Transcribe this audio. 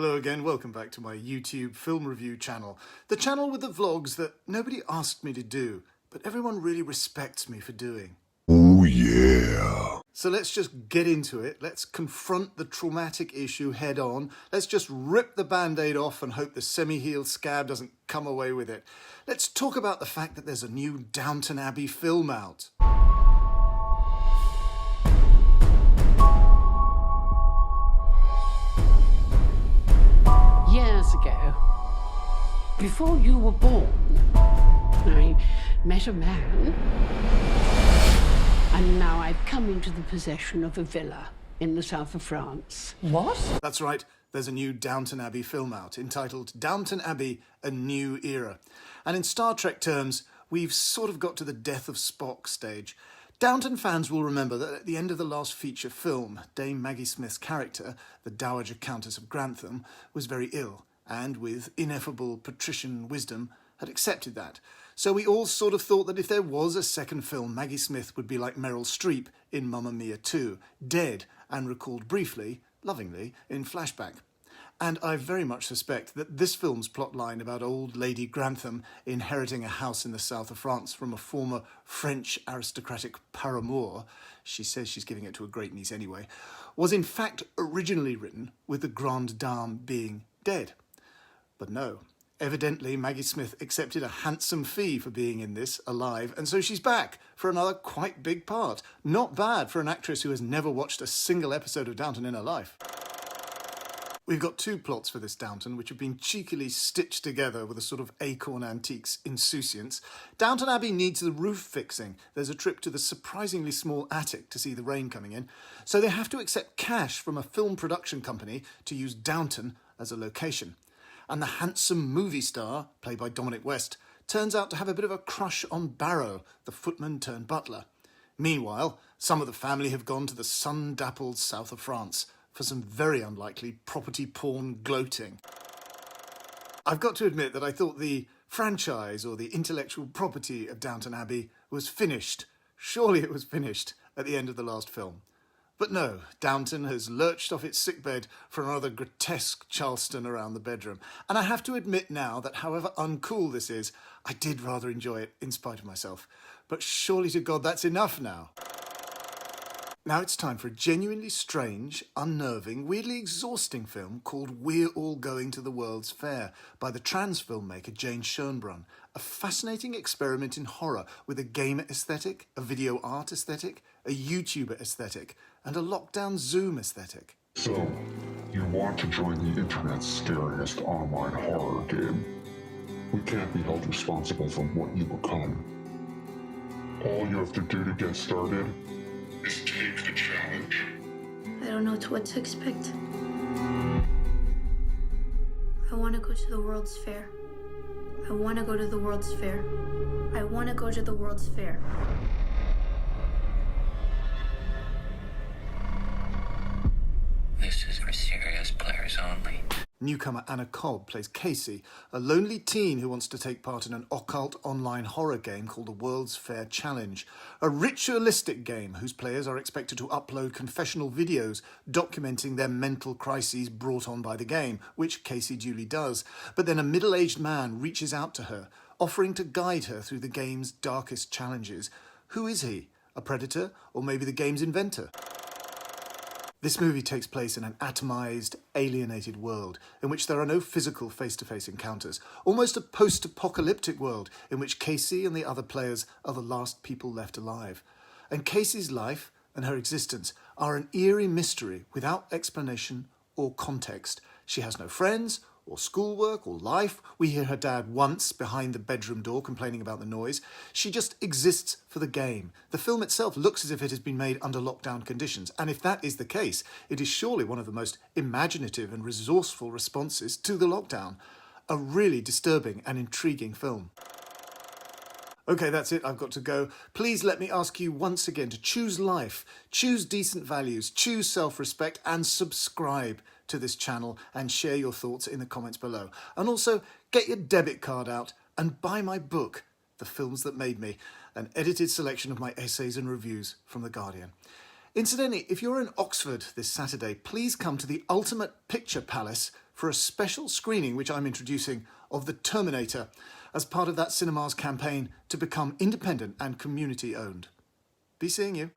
Hello again, welcome back to my YouTube film review channel. The channel with the vlogs that nobody asked me to do, but everyone really respects me for doing. Oh yeah. So let's just get into it. Let's confront the traumatic issue head on. Let's just rip the band-aid off and hope the semi-healed scab doesn't come away with it. Let's talk about the fact that there's a new Downton Abbey film out. Years ago, before you were born, I met a man, and now I've come into the possession of a villa in the south of France. What? That's right, there's a new Downton Abbey film out entitled Downton Abbey, A New Era. And in Star Trek terms, we've sort of got to the death of Spock stage. Downton fans will remember that at the end of the last feature film, Dame Maggie Smith's character, the Dowager Countess of Grantham, was very ill, and with ineffable patrician wisdom, had accepted that. So we all sort of thought that if there was a second film, Maggie Smith would be like Meryl Streep in Mamma Mia 2, dead and recalled briefly, lovingly, in flashback. And I very much suspect that this film's plotline about old Lady Grantham inheriting a house in the south of France from a former French aristocratic paramour, she says she's giving it to a great niece anyway, was in fact originally written with the grande dame being dead. But no, evidently Maggie Smith accepted a handsome fee for being in this, alive, and so she's back for another quite big part. Not bad for an actress who has never watched a single episode of Downton in her life. We've got two plots for this Downton, which have been cheekily stitched together with a sort of Acorn Antiques insouciance. Downton Abbey needs the roof fixing. There's a trip to the surprisingly small attic to see the rain coming in. So they have to accept cash from a film production company to use Downton as a location. And the handsome movie star, played by Dominic West, turns out to have a bit of a crush on Barrow, the footman turned butler. Meanwhile, some of the family have gone to the sun-dappled south of France for some very unlikely property porn gloating. I've got to admit that I thought the franchise or the intellectual property of Downton Abbey was finished. Surely it was finished at the end of the last film. But no, Downton has lurched off its sickbed for another grotesque Charleston around the bedroom. And I have to admit now that however uncool this is, I did rather enjoy it in spite of myself. But surely to God that's enough now. Now it's time for a genuinely strange, unnerving, weirdly exhausting film called We're All Going to the World's Fair by the trans filmmaker Jane Schoenbrunn. A fascinating experiment in horror with a gamer aesthetic, a video art aesthetic, a YouTuber aesthetic, and a lockdown Zoom aesthetic. So, you want to join the internet's scariest online horror game? We can't be held responsible for what you become. All you have to do to get started is take the challenge. I don't know what to expect. I want to go to the World's Fair. I want to go to the World's Fair. I want to go to the World's Fair. This is for serious players only. Newcomer Anna Cobb plays Casey, a lonely teen who wants to take part in an occult online horror game called the World's Fair Challenge. A ritualistic game whose players are expected to upload confessional videos documenting their mental crises brought on by the game, which Casey duly does. But then a middle-aged man reaches out to her, offering to guide her through the game's darkest challenges. Who is he? A predator? Or maybe the game's inventor? This movie takes place in an atomized, alienated world in which there are no physical face-to-face encounters, almost a post-apocalyptic world in which Casey and the other players are the last people left alive. And Casey's life and her existence are an eerie mystery without explanation or context. She has no friends or schoolwork or life. We hear her dad once behind the bedroom door complaining about the noise. She just exists for the game. The film itself looks as if it has been made under lockdown conditions, and if that is the case, it is surely one of the most imaginative and resourceful responses to the lockdown. A really disturbing and intriguing film. Okay, that's it, I've got to go. Please let me ask you once again to choose life, choose decent values, choose self-respect, and subscribe to this channel and share your thoughts in the comments below. And also, get your debit card out and buy my book, The Films That Made Me, an edited selection of my essays and reviews from The Guardian. Incidentally, if you're in Oxford this Saturday, please come to the Ultimate Picture Palace for a special screening which I'm introducing of The Terminator as part of that cinema's campaign to become independent and community owned. Be seeing you.